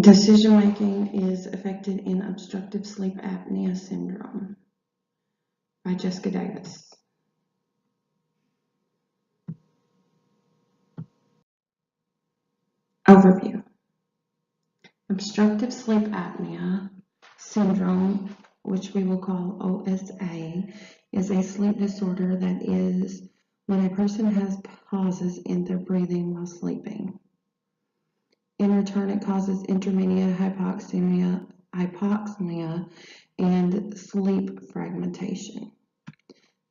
Decision making is affected in obstructive sleep apnea syndrome by Jessica Davis. Overview. Obstructive sleep apnea syndrome, which we will call OSA, is a sleep disorder that is when a person has pauses in their breathing while sleeping. In return, it causes intermediate hypoxemia and sleep fragmentation.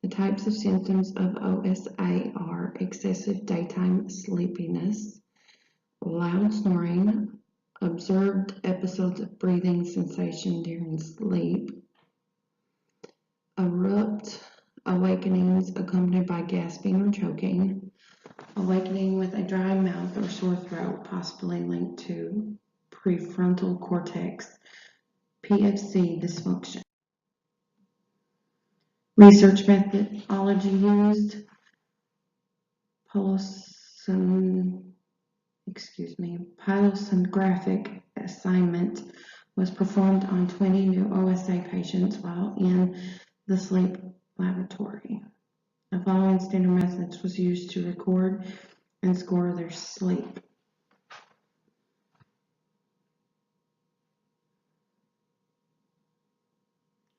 The types of symptoms of OSA are excessive daytime sleepiness, loud snoring, observed episodes of breathing sensation during sleep, abrupt awakenings accompanied by gasping or choking, awakening with a dry mouth or sore throat, possibly linked to prefrontal cortex PSY dysfunction. Research methodology used: pilosonographic assignment was performed on 20 new OSA patients while in the sleep laboratory. The following standard methods was used to record and score their sleep.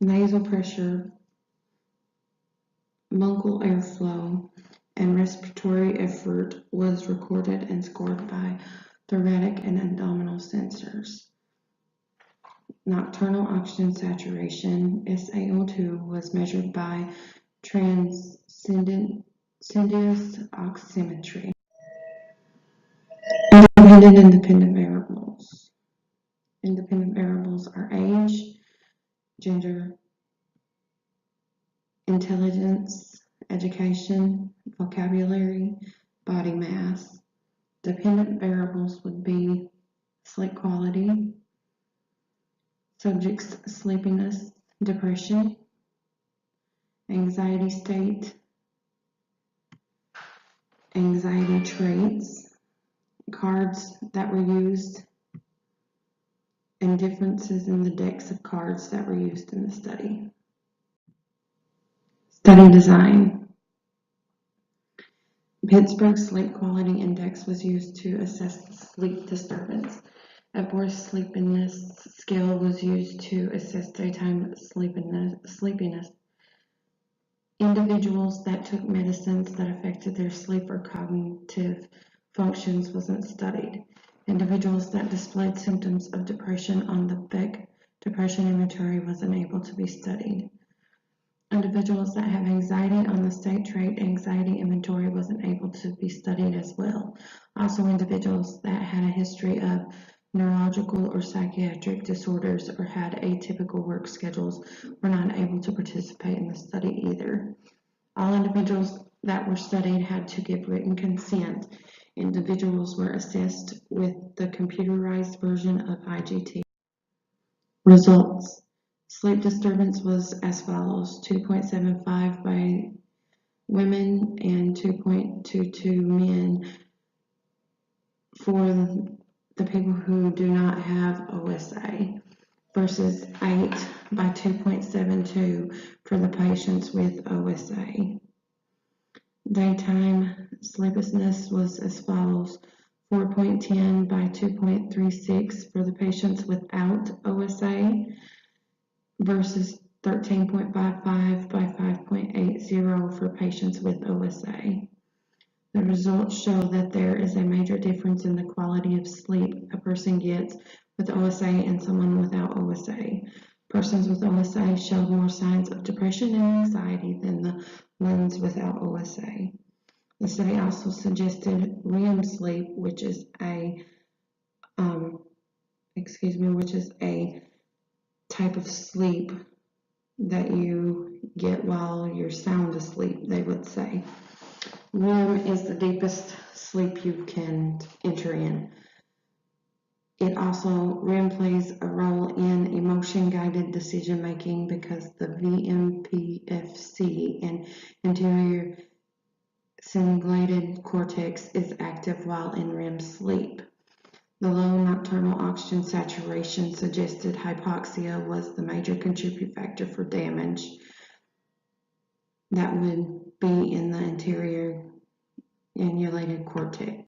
Nasal pressure, buccal airflow, and respiratory effort was recorded and scored by thoracic and abdominal sensors. Nocturnal oxygen saturation, SaO2, was measured by transcendent oximetry. Independent variables. Independent variables are age, gender, intelligence, education, vocabulary, body mass. Dependent variables would be sleep quality, subject's sleepiness, depression, anxiety state, anxiety traits, cards that were used, and differences in the decks of cards that were used in the study. Study design. Pittsburgh Sleep Quality Index was used to assess sleep disturbance. Epworth Sleepiness Scale was used to assess daytime sleepiness. Individuals that took medicines that affected their sleep or cognitive functions wasn't studied. Individuals that displayed symptoms of depression on the Beck Depression Inventory wasn't able to be studied. Individuals that have anxiety on the state trait anxiety inventory wasn't able to be studied as well. Also, individuals that had a history of neurological or psychiatric disorders or had atypical work schedules were not able to participate in the study either. All individuals that were studied had to give written consent. Individuals were assessed with the computerized version of IGT. Results. Sleep disturbance was as follows: 2.75 by women and 2.22 men for the people who do not have OSA versus 8 by 2.72 for the patients with OSA. Daytime sleeplessness was as follows: 4.10 by 2.36 for the patients without OSA versus 13.55 by 5.80 for patients with OSA. The results show that there is a major difference in the quality of sleep a person gets with OSA and someone without OSA. Persons with OSA showed more signs of depression and anxiety than the ones without OSA. The study also suggested REM sleep, which is a type of sleep that you get while you're sound asleep, they would say. REM is the deepest sleep you can enter in. REM plays a role in emotion-guided decision-making because the VMPFC and anterior cingulated cortex is active while in REM sleep. The low nocturnal oxygen saturation suggested hypoxia was the major contributing factor for damage that would be in the anterior annulated cortex.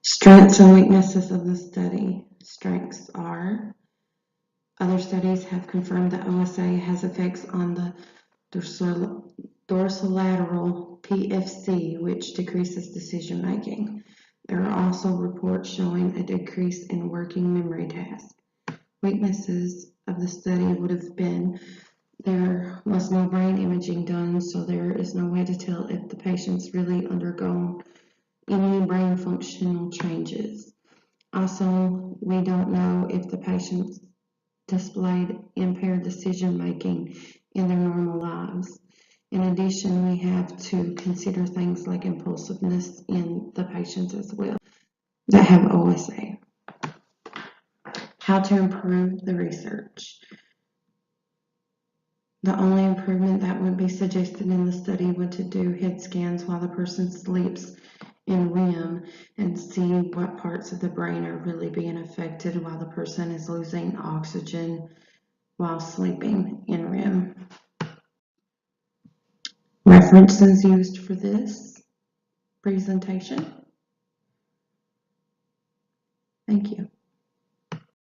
Strengths and weaknesses of the study. Strengths are: other studies have confirmed that OSA has effects on the dorsolateral PFC, which decreases decision making. There are also reports showing a decrease in working memory tasks. Weaknesses of the study would have been there was no brain imaging done, so there is no way to tell if the patient's really undergone any brain functional changes. Also, we don't know if the patients displayed impaired decision making in their normal lives. In addition, we have to consider things like impulsiveness in the patients as well that have OSA. How to improve the research. The only improvement that would be suggested in the study would to do head scans while the person sleeps in REM and see what parts of the brain are really being affected while the person is losing oxygen while sleeping in REM. References used for this presentation. Thank you.